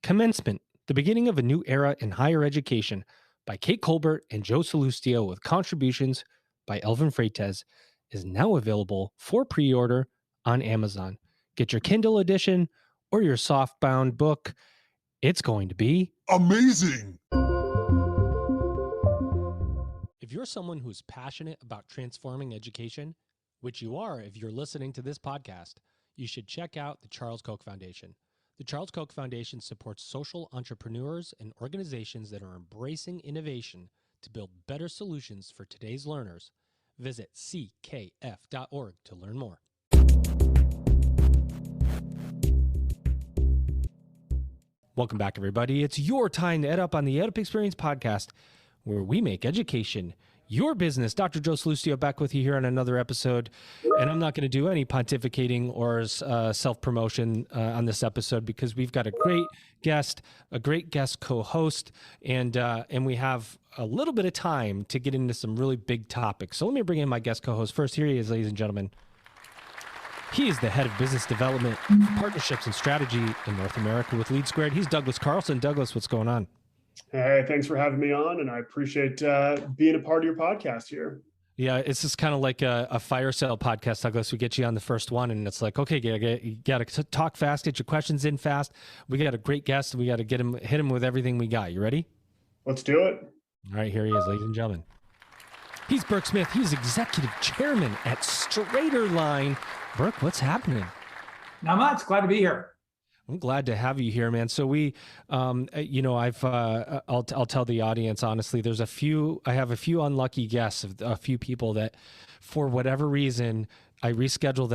Commencement, the beginning of a new era in higher education by Kate Colbert and Joe Salustio with contributions by Elvin Freites is now available for pre-order on Amazon. Get your Kindle edition or your softbound book. It's going to be amazing. If you're someone who's passionate about transforming education, which you are if you're listening to this podcast, you should check out the Charles Koch Foundation. The Charles Koch Foundation supports social entrepreneurs and organizations that are embracing innovation to build better solutions for today's learners. Visit ckf.org to learn more. Welcome back, everybody. It's your time to EdUp on the EdUp Experience podcast, where we make education your business. Dr. Joe Salustio back with you here on another episode. And I'm not going to do any pontificating or self-promotion on this episode because we've got a great guest co-host, and we have a little bit of time to get into some really big topics. So let me bring in my guest co-host first. Here he is, ladies and gentlemen. He is the head of business development, partnerships, and strategy in North America with Lead Squared. He's Douglas Carlson. Douglas, what's going on? Hey, thanks for having me on, and I appreciate being a part of your podcast here. Yeah, it's just kind of like a fire sale podcast, Douglas. We get you on the first one, and it's like, okay, you got to talk fast, get your questions in fast. We got a great guest. We got to hit him with everything we got. You ready? Let's do it. All right, here he is, ladies and gentlemen. He's Burck Smith. He's executive chairman at StraighterLine. Burck, what's happening? Not much. Glad to be here. I'm glad to have you here, man. So we, I'll tell the audience, honestly, I have a few unlucky guests of a few people that for whatever reason, I reschedule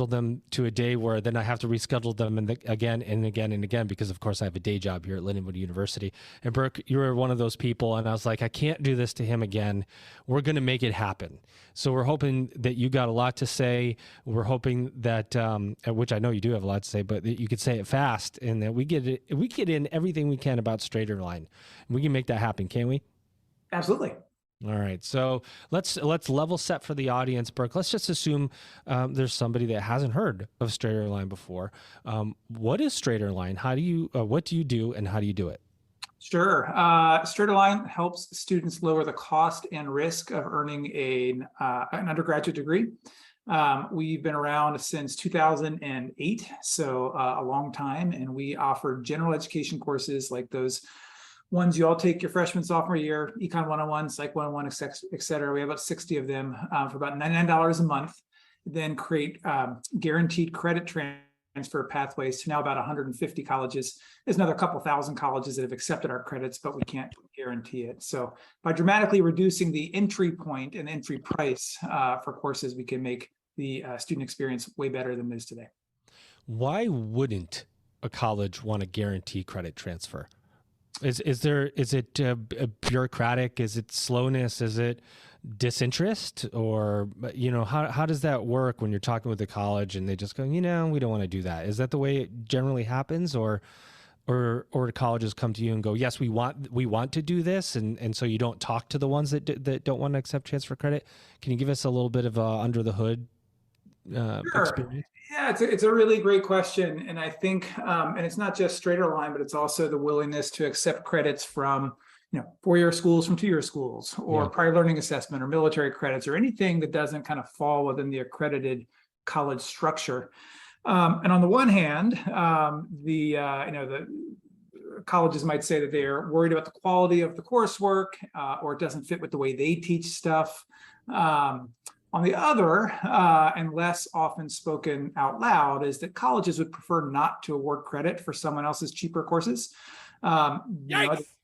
them to a day where then I have to reschedule them again and again and again, because of course I have a day job here at Lindenwood University. And Burck, you were one of those people. And I was like, I can't do this to him again. We're going to make it happen. So we're hoping that you got a lot to say. We're hoping that, which I know you do have a lot to say, but that you could say it fast and that we get in everything we can about StraighterLine. We can make that happen, can't we? Absolutely. All right, so let's level set for the audience, Burck. Let's just assume there's somebody that hasn't heard of StraighterLine before. What is StraighterLine? What do you do, and how do you do it? Sure. StraighterLine helps students lower the cost and risk of earning an undergraduate degree. We've been around since 2008, so a long time, and we offer general education courses like those ones you all take your freshman, sophomore year, Econ 101, Psych 101, et cetera. We have about 60 of them for about $99 a month, then create guaranteed credit transfer pathways to now about 150 colleges. There's another couple thousand colleges that have accepted our credits, but we can't guarantee it. So by dramatically reducing the entry point and entry price for courses, we can make the student experience way better than it is today. Why wouldn't a college want to guarantee credit transfer? Is it bureaucratic? Is it slowness? Is it disinterest? Or, how does that work when you're talking with the college and they just go, we don't want to do that? Is that the way it generally happens? Or colleges come to you and go, yes, we want to do this. And so you don't talk to the ones that don't want to accept transfer credit. Can you give us a little bit of under the hood experience? Yeah, it's a really great question. And I think, and it's not just StraighterLine, but it's also the willingness to accept credits from, 4-year schools from 2-year schools, or prior learning assessment, or military credits, or anything that doesn't kind of fall within the accredited college structure. And on the one hand, the colleges might say that they're worried about the quality of the coursework, or it doesn't fit with the way they teach stuff. On the other, and less often spoken out loud, is that colleges would prefer not to award credit for someone else's cheaper courses.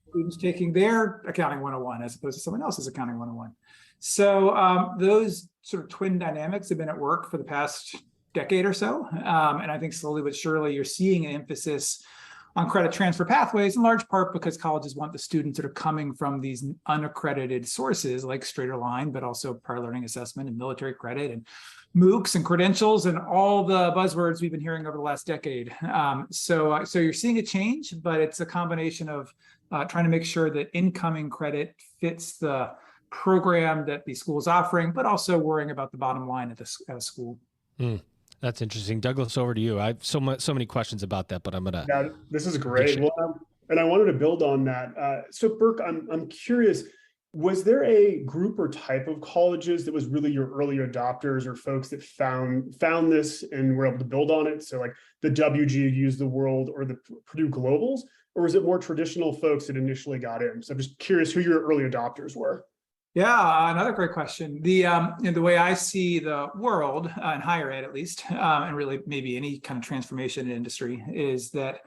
Students taking their accounting 101 as opposed to someone else's accounting 101. So those sort of twin dynamics have been at work for the past decade or so. And I think slowly but surely you're seeing an emphasis on credit transfer pathways, in large part because colleges want the students that are coming from these unaccredited sources like StraighterLine, but also prior learning assessment and military credit and MOOCs and credentials and all the buzzwords we've been hearing over the last decade. So you're seeing a change, but it's a combination of trying to make sure that incoming credit fits the program that the school is offering, but also worrying about the bottom line at the school. That's interesting. Douglas, over to you. I have so many questions about that, but I'm gonna Yeah, this is dish great. it. Well, and I wanted to build on that. So Burke, I'm curious, was there a group or type of colleges that was really your early adopters or folks that found this and were able to build on it? So like the WGUs, the World, or the Purdue Globals, or was it more traditional folks that initially got in? So I'm just curious who your early adopters were. Yeah, another great question. The way I see the world in higher ed, at least, and really maybe any kind of transformation in industry, is that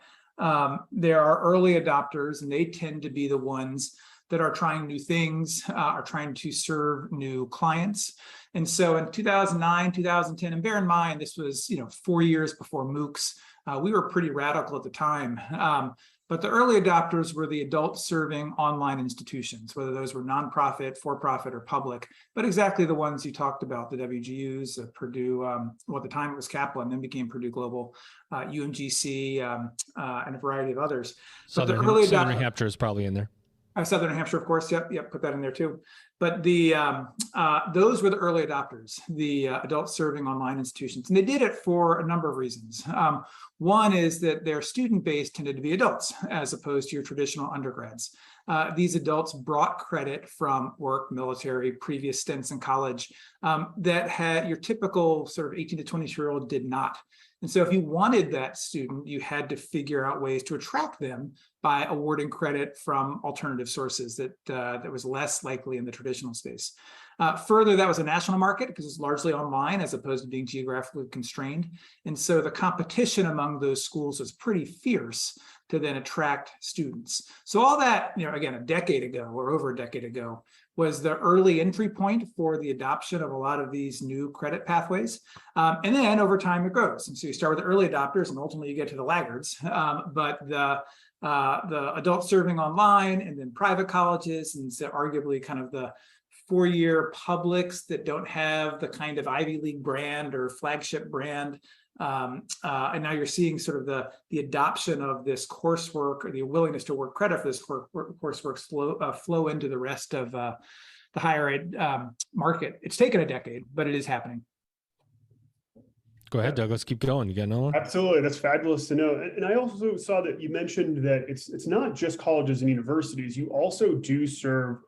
there are early adopters, and they tend to be the ones that are trying new things, are trying to serve new clients. And so in 2009, 2010, and bear in mind, this was 4 years before MOOCs. We were pretty radical at the time. But the early adopters were the adult serving online institutions, whether those were nonprofit, for-profit, or public, but exactly the ones you talked about, the WGUs, Purdue, well, at the time it was Kaplan, then became Purdue Global, UMGC, and a variety of others. Southern New Hampshire is probably in there. Southern New Hampshire, of course. Yep, put that in there too. But those were the early adopters, the adult serving online institutions. And they did it for a number of reasons. One is that their student base tended to be adults as opposed to your traditional undergrads. These adults brought credit from work, military, previous stints in college that had your typical sort of 18 to 22-year-old did not. And so if you wanted that student, you had to figure out ways to attract them by awarding credit from alternative sources that was less likely in the traditional space. Further, that was a national market because it's largely online as opposed to being geographically constrained. And so the competition among those schools was pretty fierce to then attract students. So all that, again, a decade ago or over a decade ago, was the early entry point for the adoption of a lot of these new credit pathways. And then over time it grows. And so you start with the early adopters and ultimately you get to the laggards. But the adult serving online and then private colleges, and so arguably kind of the four-year publics that don't have the kind of Ivy League brand or flagship brand. And now you're seeing sort of the adoption of this coursework or the willingness to work credit for this coursework flow into the rest of the higher ed market. It's taken a decade, but it is happening. Go ahead, Douglas. Keep going. You got another one? Absolutely. That's fabulous to know. And I also saw that you mentioned that it's not just colleges and universities. You also do serve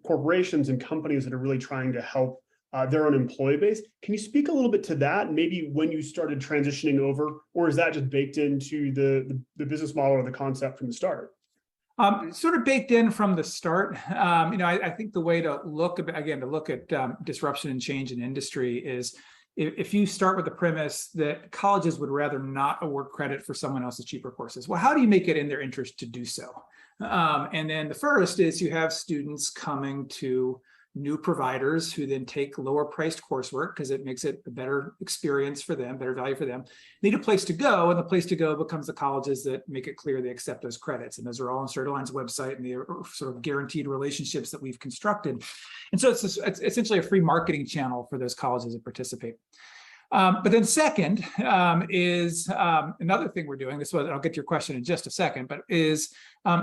corporations and companies that are really trying to help their own employee base. Can you speak a little bit to that? Maybe when you started transitioning over, or is that just baked into the business model or the concept from the start? Sort of baked in from the start. I think the way to look at disruption and change in industry is if you start with the premise that colleges would rather not award credit for someone else's cheaper courses. Well, how do you make it in their interest to do so? And then the first is you have students coming to new providers who then take lower priced coursework because it makes it a better experience for them, better value for them, need a place to go, and the place to go becomes the colleges that make it clear they accept those credits. And those are all on StraighterLine's website and the sort of guaranteed relationships that we've constructed. And so it's essentially a free marketing channel for those colleges that participate. But then second is another thing we're doing, I'll get to your question in just a second, but is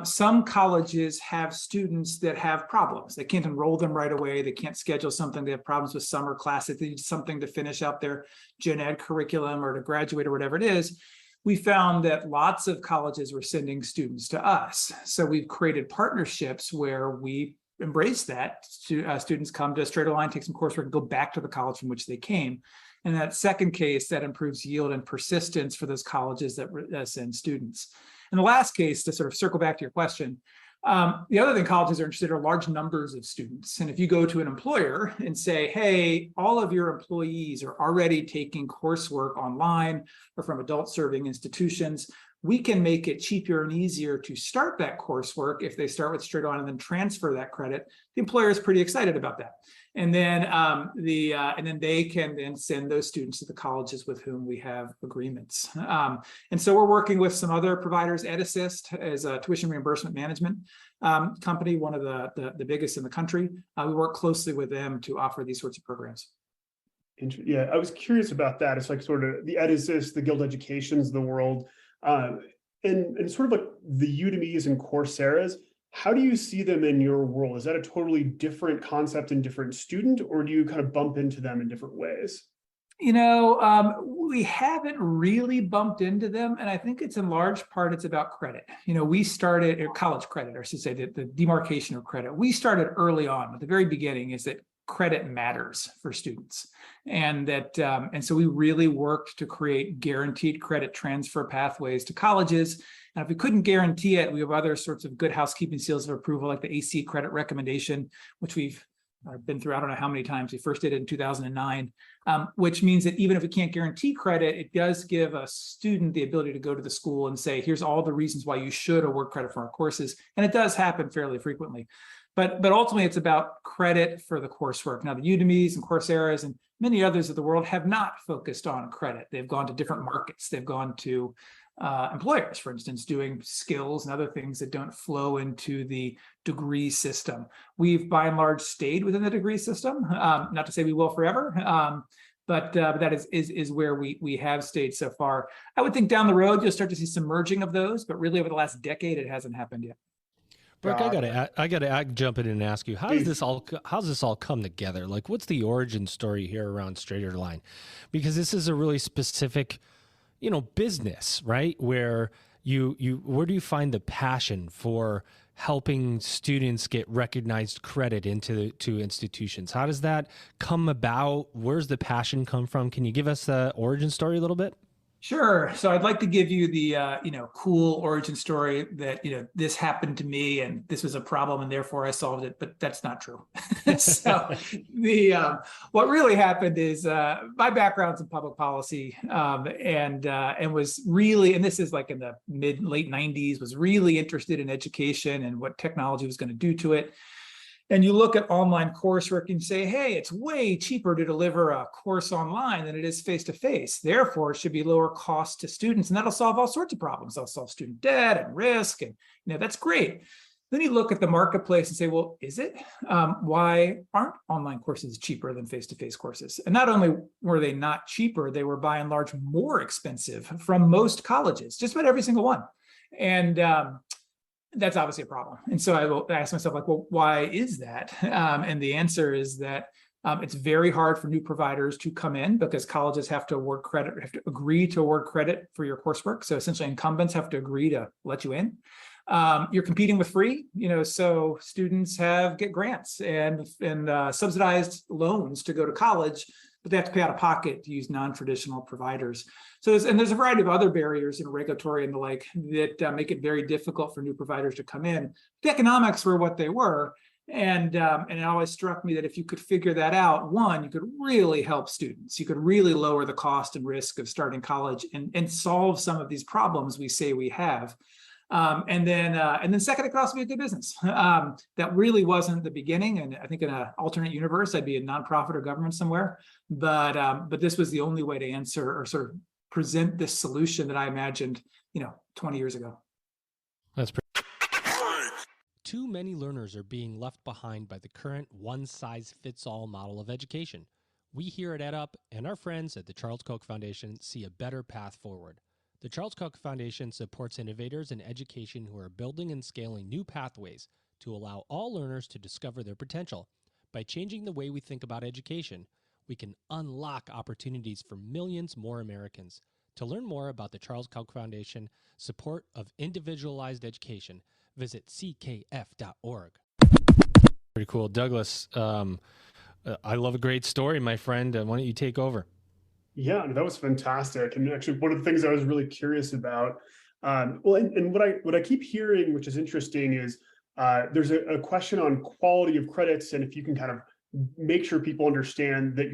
some colleges have students that have problems. They can't enroll them right away. They can't schedule something. They have problems with summer classes. They need something to finish up their gen ed curriculum or to graduate or whatever it is. We found that lots of colleges were sending students to us. So we've created partnerships where we embrace that. Students come to StraighterLine, take some coursework, and go back to the college from which they came. In that second case, that improves yield and persistence for those colleges that send students. In the last case, to sort of circle back to your question, the other thing colleges are interested in are large numbers of students. And if you go to an employer and say, hey, all of your employees are already taking coursework online or from adult serving institutions, we can make it cheaper and easier to start that coursework if they start with StraighterLine and then transfer that credit. The employer is pretty excited about that. And then they can then send those students to the colleges with whom we have agreements. And so we're working with some other providers. EdAssist is a tuition reimbursement management company, one of the biggest in the country. We work closely with them to offer these sorts of programs. Yeah, I was curious about that. It's like sort of the EdAssist, the Guild Educations of the world, and sort of like the Udemy's and Coursera's. How do you see them in your world? Is that a totally different concept and different student, or do you kind of bump into them in different ways? We haven't really bumped into them. And I think it's in large part, it's about credit. We started college credit, or I should say the demarcation of credit. We started early on at the very beginning is that credit matters for students. And so we really worked to create guaranteed credit transfer pathways to colleges. And if we couldn't guarantee it, we have other sorts of good housekeeping seals of approval, like the AC credit recommendation, which we've been through, I don't know how many times. We first did it in 2009, which means that even if we can't guarantee credit, it does give a student the ability to go to the school and say, here's all the reasons why you should award credit for our courses. And it does happen fairly frequently. But ultimately, it's about credit for the coursework. Now, the Udemy's and Coursera's and many others of the world have not focused on credit. They've gone to different markets. They've gone to employers, for instance, doing skills and other things that don't flow into the degree system. We've by and large stayed within the degree system. Not to say we will forever, but that is where we have stayed so far. I would think down the road you'll start to see some merging of those, but really over the last decade it hasn't happened yet. Burck, I gotta jump in and ask you, how's this all come together? Like, what's the origin story here around StraighterLine? Because this is a really specific, business, right? Where where do you find the passion for helping students get recognized credit into institutions? How does that come about? Where's the passion come from? Can you give us the origin story a little bit? Sure. So I'd like to give you the, cool origin story that, this happened to me and this was a problem and therefore I solved it, but that's not true. So what really happened is my background's in public policy and was really, and this is like in the late 90s, was really interested in education and what technology was going to do to it. And you look at online coursework and say, hey, it's way cheaper to deliver a course online than it is face-to-face. Therefore, it should be lower cost to students. And that'll solve all sorts of problems. That'll solve student debt and risk. And that's great. Then you look at the marketplace and say, well, is it? Why aren't online courses cheaper than face-to-face courses? And not only were they not cheaper, they were by and large more expensive from most colleges, just about every single one. And that's obviously a problem. And so I ask myself, like, well, why is that? And the answer is that it's very hard for new providers to come in because colleges have to award credit, have to agree to award credit for your coursework. So essentially incumbents have to agree to let you in. You're competing with free, so students get grants and subsidized loans to go to college, but they have to pay out of pocket to use non-traditional providers. So there's a variety of other barriers, regulatory and the like, that make it very difficult for new providers to come in. The economics were what they were. And it always struck me that if you could figure that out, one, you could really help students. You could really lower the cost and risk of starting college and solve some of these problems we say we have. And then second, it could also be a good business. That really wasn't the beginning. And I think in an alternate universe, I'd be a nonprofit or government somewhere. But this was the only way to answer or sort of present this solution that I imagined, 20 years ago. That's pretty. Too many learners are being left behind by the current one-size-fits-all model of education. We here at EdUp and our friends at the Charles Koch Foundation see a better path forward. The Charles Koch Foundation supports innovators in education who are building and scaling new pathways to allow all learners to discover their potential. By changing the way we think about education, we can unlock opportunities for millions more Americans. To learn more about the Charles Koch Foundation support of individualized education, visit ckf.org. Pretty cool. Douglas, I love a great story, my friend. Why don't you take over? Yeah, that was fantastic. And actually, one of the things I was really curious about, and what I keep hearing, which is interesting, is there's a question on quality of credits, and if you can kind of make sure people understand that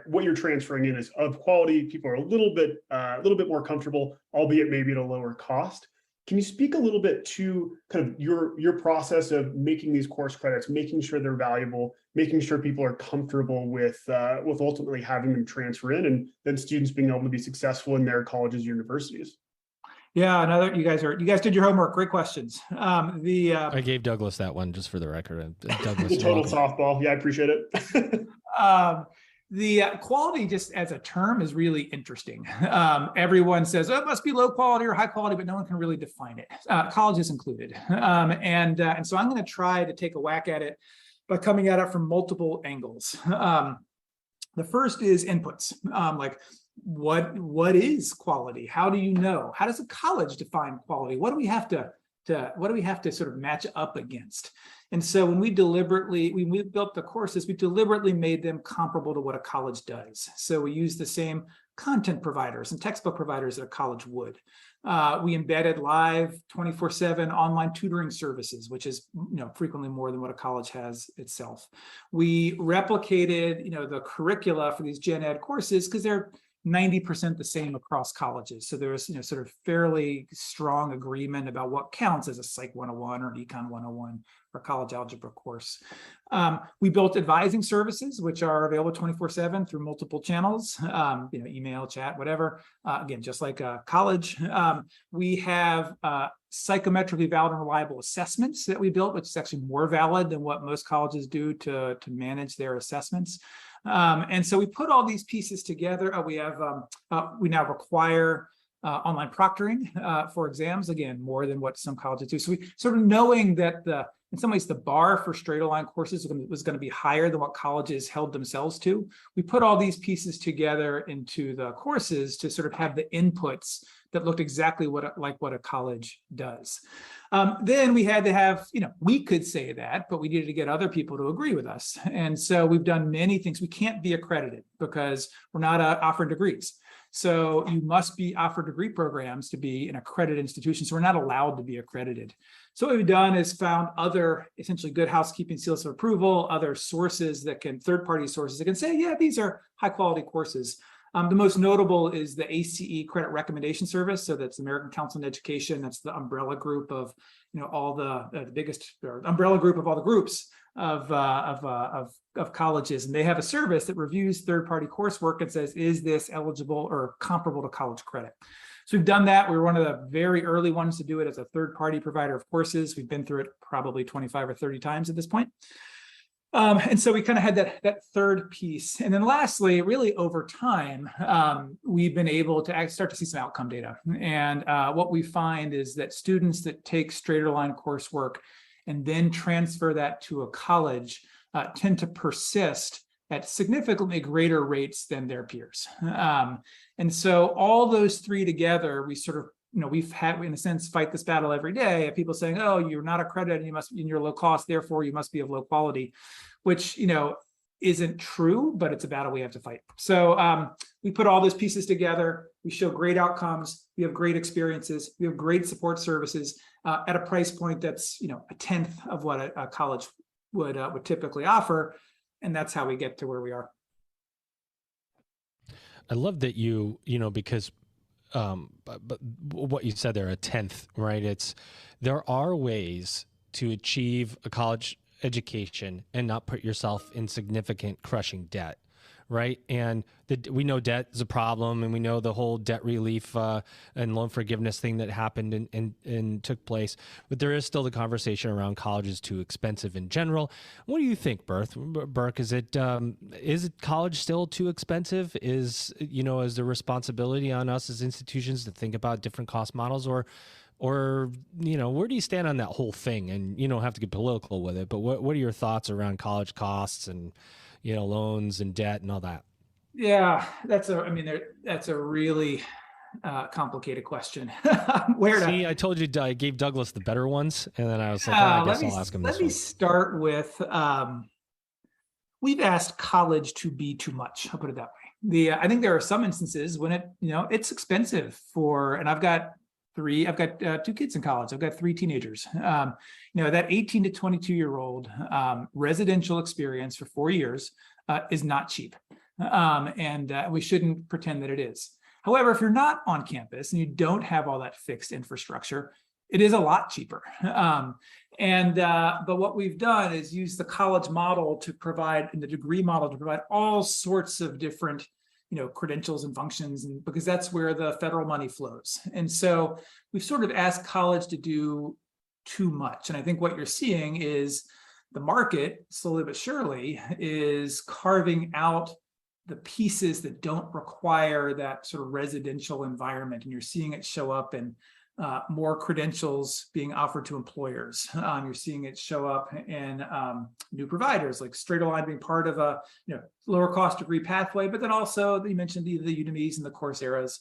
what you're transferring in is of quality. People are a little bit more comfortable, albeit maybe at a lower cost. Can you speak a little bit to kind of your process of making these course credits, making sure they're valuable, making sure people are comfortable with ultimately having them transfer in, and then students being able to be successful in their colleges, universities? Yeah, you guys did your homework. Great questions. I gave Douglas that one just for the record. Douglas, the total softball. Yeah, I appreciate it. The quality, just as a term, is really interesting. Everyone says, oh, it must be low quality or high quality, but no one can really define it. Colleges included. And so I'm going to try to take a whack at it by coming at it from multiple angles. The first is inputs, like what is quality? How do you know? How does a college define quality? What do we have to sort of match up against? And so when we built the courses, we deliberately made them comparable to what a college does. So we use the same content providers and textbook providers that a college would. We embedded live 24/7 online tutoring services, which is frequently more than what a college has itself. We replicated the curricula for these gen ed courses because they're 90% the same across colleges. So there's sort of fairly strong agreement about what counts as a Psych 101 or an Econ 101 for college algebra course. We built advising services, which are available 24/7 through multiple channels, email, chat, whatever. Again, just like a college. We have psychometrically valid and reliable assessments that we built, which is actually more valid than what most colleges do to manage their assessments. And so we put all these pieces together. We now require online proctoring for exams, again, more than what some colleges do. So we sort of knowing that in some ways the bar for StraighterLine courses was going to be higher than what colleges held themselves to. We put all these pieces together into the courses to sort of have the inputs that looked exactly like what a college does. Then we had to have, we could say that, but we needed to get other people to agree with us. And so we've done many things. We can't be accredited because we're not offering degrees. So you must be offered degree programs to be an accredited institution. So we're not allowed to be accredited. So what we've done is found other essentially good housekeeping seals of approval, other sources third-party sources that can say, yeah, these are high quality courses. The most notable is the ACE Credit Recommendation Service. So that's the American Council on Education. That's the umbrella group of, all the biggest umbrella group of all the groups of colleges. And they have a service that reviews third-party coursework and says, is this eligible or comparable to college credit? So we've done that. We were one of the very early ones to do it as a third-party provider of courses. We've been through it probably 25 or 30 times at this point. And so we kind of had that third piece. And then lastly, really over time, we've been able to start to see some outcome data. And what we find is that students that take StraighterLine coursework and then transfer that to a college tend to persist at significantly greater rates than their peers. And so all those three together, we sort of we've had, in a sense, fight this battle every day of people saying, oh, you're not accredited, and you're low cost, therefore you must be of low quality, which, isn't true, but it's a battle we have to fight. So we put all those pieces together. We show great outcomes. We have great experiences. We have great support services at a price point that's, a tenth of what a college would typically offer. And that's how we get to where we are. I love that because but what you said there, a tenth, right? There are ways to achieve a college education and not put yourself in significant crushing debt, right? And we know debt is a problem, and we know the whole debt relief and loan forgiveness thing that happened and took place. But there is still the conversation around college is too expensive in general. What do you think, Burck? Is college still too expensive? Is the responsibility on us as institutions to think about different cost models, or where do you stand on that whole thing? And you don't have to get political with it, but what are your thoughts around college costs and loans and debt and all that? Yeah, that's a really complicated question. I told you I gave Douglas the better ones, and then I was like, I guess I'll ask him this one. Let me start with, we've asked college to be too much. I'll put it that way. I think there are some instances when it's expensive and I've got two kids in college. I've got 3 teenagers. That 18 to 22-year-old residential experience for 4 years is not cheap. And we shouldn't pretend that it is. However, if you're not on campus and you don't have all that fixed infrastructure, it is a lot cheaper. But what we've done is use the college model to provide, and the degree model to provide all sorts of different credentials and functions, and because that's where the federal money flows. And so we've sort of asked college to do too much. And I think what you're seeing is the market, slowly but surely, is carving out the pieces that don't require that sort of residential environment. And you're seeing it show up in more credentials being offered to employers. You're seeing it show up in new providers like StraighterLine being part of a lower cost degree pathway, but then also you mentioned the Udemy's and the Coursera's.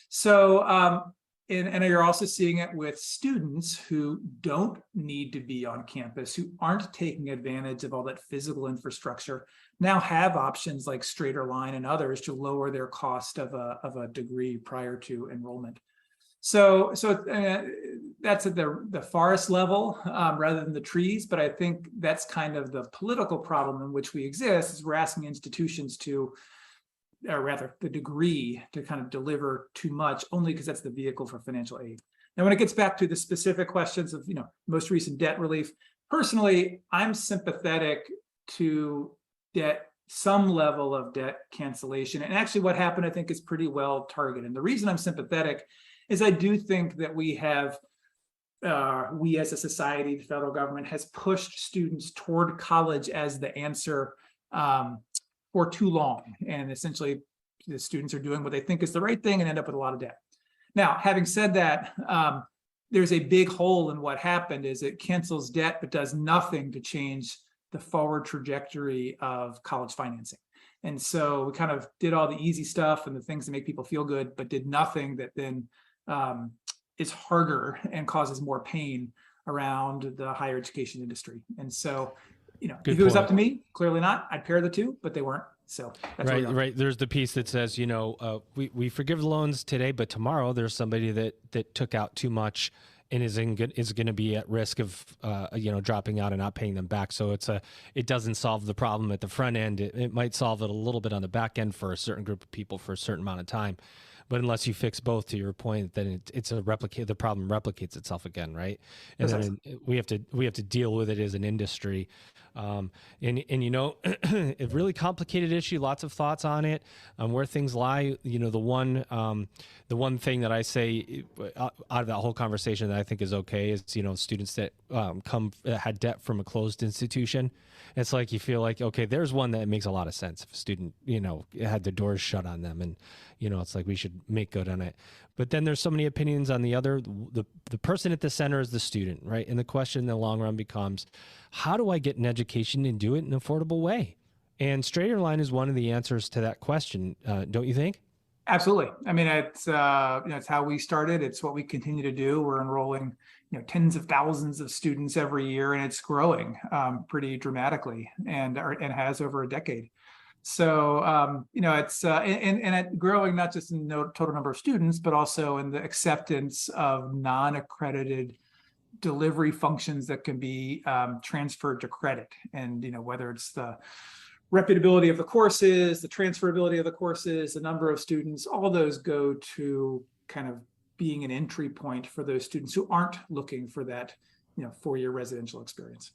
So and you're also seeing it with students who don't need to be on campus, who aren't taking advantage of all that physical infrastructure, now have options like StraighterLine and others to lower their cost of a degree prior to enrollment. So that's at the forest level rather than the trees, but I think that's kind of the political problem in which we exist, is we're asking institutions to, or rather the degree to kind of deliver too much only because that's the vehicle for financial aid. Now, when it gets back to the specific questions of most recent debt relief, personally, I'm sympathetic to some level of debt cancellation. And actually what happened, I think, is pretty well targeted. And the reason I'm sympathetic is I do think that we as a society, the federal government has pushed students toward college as the answer for too long. And essentially the students are doing what they think is the right thing and end up with a lot of debt. Now, having said that, there's a big hole in what happened is it cancels debt, but does nothing to change the forward trajectory of college financing. And so we kind of did all the easy stuff and the things that make people feel good, but did nothing that then is harder and causes more pain around the higher education industry. And so, if it was up to me, clearly not, I'd pair the two, but they weren't. So that's right. There's the piece that says, we forgive loans today, but tomorrow there's somebody that took out too much and is going to be at risk of dropping out and not paying them back. So it doesn't solve the problem at the front end. It might solve it a little bit on the back end for a certain group of people for a certain amount of time. But unless you fix both, to your point, then the problem replicates itself again, right? And then we have to deal with it as an industry. A really complicated issue, lots of thoughts on it, where things lie. The one thing that I say out of that whole conversation that I think is okay is, students that had debt from a closed institution. It's like you feel like, okay, there's one that makes a lot of sense. If a student, had the doors shut on them, and it's like we should make good on it. But then there's so many opinions on the other. The person at the center is the student, right? And the question in the long run becomes, how do I get an education and do it in an affordable way? And StraighterLine is one of the answers to that question, don't you think? Absolutely. I mean, it's how we started. It's what we continue to do. We're enrolling, tens of thousands of students every year, and it's growing pretty dramatically, and has over a decade. So, it's and growing not just in the total number of students, but also in the acceptance of non-accredited delivery functions that can be transferred to credit. And, whether it's the reputability of the courses, the transferability of the courses, the number of students, all those go to kind of being an entry point for those students who aren't looking for that, 4-year residential experience.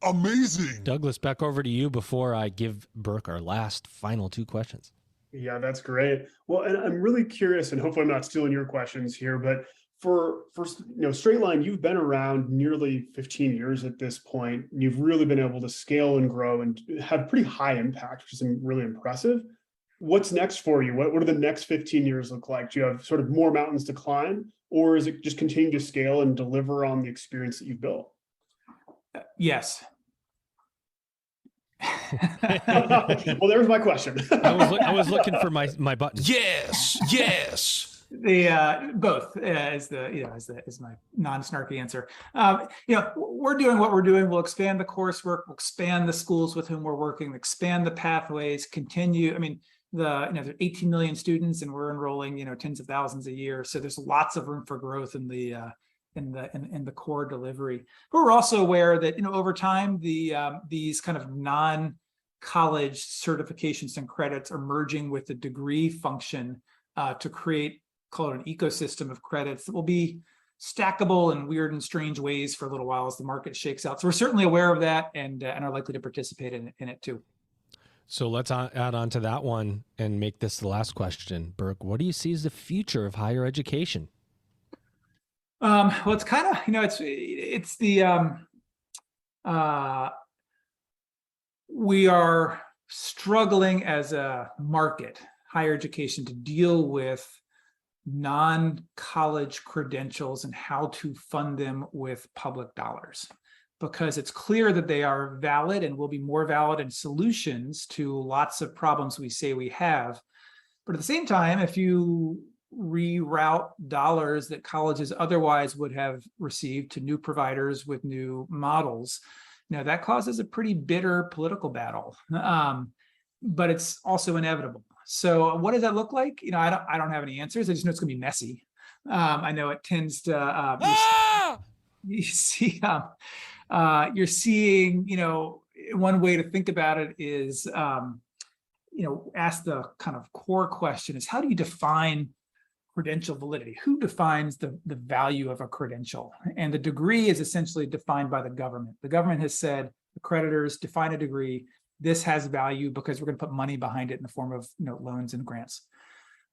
Amazing. Douglas, back over to you before I give Burck our final 2 questions. Yeah, that's great. Well, and I'm really curious, and hopefully I'm not stealing your questions here, but for StraighterLine, you've been around nearly 15 years at this point. And you've really been able to scale and grow and have pretty high impact, which is really impressive. What's next for you? What do the next 15 years look like? Do you have sort of more mountains to climb, or is it just continue to scale and deliver on the experience that you've built? Yes. Well, there's my question. I was looking for my button. Yes. The both is my non-snarky answer. We're doing what we're doing. We'll expand the coursework, we'll expand the schools with whom we're working, expand the pathways, continue. I mean, there's 18 million students, and we're enrolling, tens of thousands a year. So there's lots of room for growth in the core delivery. But we're also aware that, over time, these kind of non-college certifications and credits are merging with the degree function to create, call it an ecosystem of credits that will be stackable in weird and strange ways for a little while as the market shakes out. So we're certainly aware of that and are likely to participate in it too. So let's add on to that one and make this the last question. Burck, what do you see as the future of higher education? Well, it's kind of, it's the, we are struggling as a market, higher education, to deal with non-college credentials and how to fund them with public dollars, because it's clear that they are valid and will be more valid in solutions to lots of problems we say we have. But at the same time, if you reroute dollars that colleges otherwise would have received to new providers with new models, that causes a pretty bitter political battle. But it's also inevitable. So what does that look like? I don't have any answers. I just know it's going to be messy. I know it tends to, you see, you're seeing, one way to think about it is, ask the kind of core question is, how do you define credential validity? Who defines the value of a credential? And the degree is essentially defined by the government. The government has said, accreditors define a degree. This has value because we're going to put money behind it in the form of loans and grants.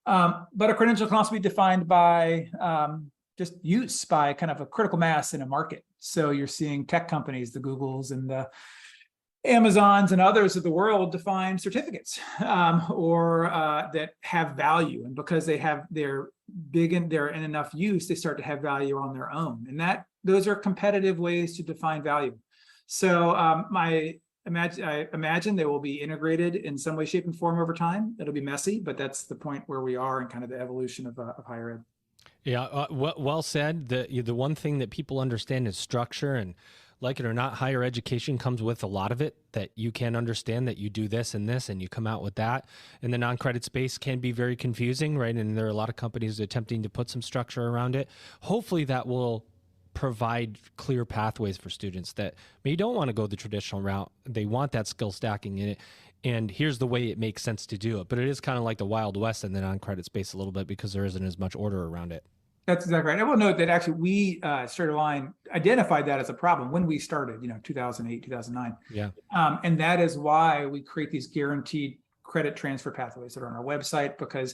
But a credential can also be defined by just use, by kind of a critical mass in a market. So you're seeing tech companies, the Googles and the Amazons and others of the world define certificates or that have value. And because they're big and they're in enough use, they start to have value on their own. And those are competitive ways to define value. So I imagine they will be integrated in some way, shape, and form over time. It'll be messy, but that's the point where we are in kind of the evolution of higher ed. Yeah, well said. The one thing that people understand is structure, and like it or not, higher education comes with a lot of it that you can understand, that you do this and this and you come out with that. And the non-credit space can be very confusing, right? And there are a lot of companies attempting to put some structure around it. Hopefully that will provide clear pathways for students that maybe don't want to go the traditional route. They want that skill stacking in it. And here's the way it makes sense to do it. But it is kind of like the Wild West in the non-credit space a little bit, because there isn't as much order around it. That's exactly right. I will note that actually we, StraighterLine, identified that as a problem when we started, 2008, 2009. Yeah. And that is why we create these guaranteed credit transfer pathways that are on our website, because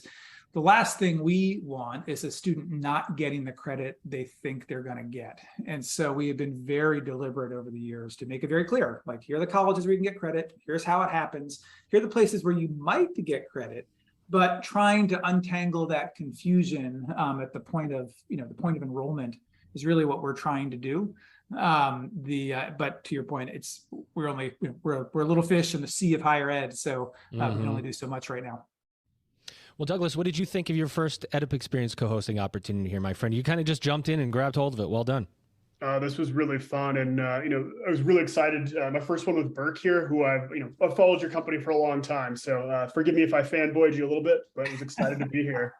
the last thing we want is a student not getting the credit they think they're going to get. And so we have been very deliberate over the years to make it very clear, like, here are the colleges where you can get credit. Here's how it happens. Here are the places where you might get credit, but trying to untangle that confusion at the point of, the point of enrollment is really what we're trying to do. But to your point, we're only, we're a little fish in the sea of higher ed. So we can only do so much right now. Well, Douglas, what did you think of your first EdUp experience co-hosting opportunity here, my friend? You kind of just jumped in and grabbed hold of it. Well done. This was really fun. And, I was really excited. My first one with Burck here, who I've followed your company for a long time. So forgive me if I fanboyed you a little bit, but I was excited to be here.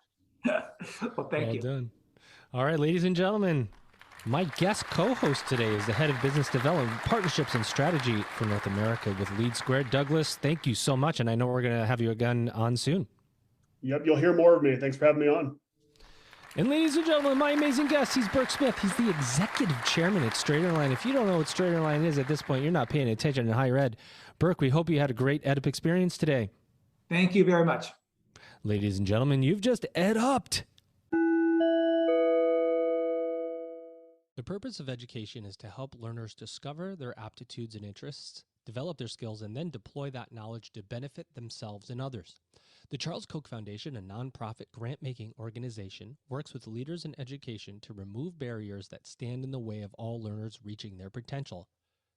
Well, thank you. Well done. All right, ladies and gentlemen, my guest co-host today is the head of business development, partnerships, and strategy for North America with Lead Squared. Douglas, thank you so much. And I know we're going to have you again on soon. Yep, you'll hear more of me. Thanks for having me on. And ladies and gentlemen, my amazing guest, he's Burck Smith. He's the executive chairman at StraighterLine. If you don't know what StraighterLine is at this point, you're not paying attention in higher ed. Burck, we hope you had a great EdUp experience today. Thank you very much. Ladies and gentlemen, you've just EdUp'd. The purpose of education is to help learners discover their aptitudes and interests, develop their skills, and then deploy that knowledge to benefit themselves and others. The Charles Koch Foundation, a nonprofit grant-making organization, works with leaders in education to remove barriers that stand in the way of all learners reaching their potential.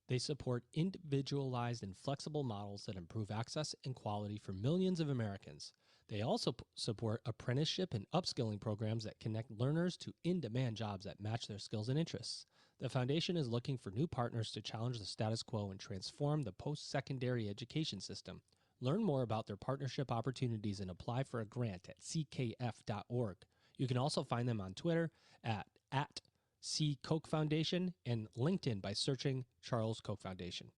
They support individualized and flexible models that improve access and quality for millions of Americans. They also support apprenticeship and upskilling programs that connect learners to in-demand jobs that match their skills and interests. The foundation is looking for new partners to challenge the status quo and transform the post-secondary education system. Learn more about their partnership opportunities and apply for a grant at ckf.org. You can also find them on Twitter at @CKoch Foundation and LinkedIn by searching Charles Koch Foundation.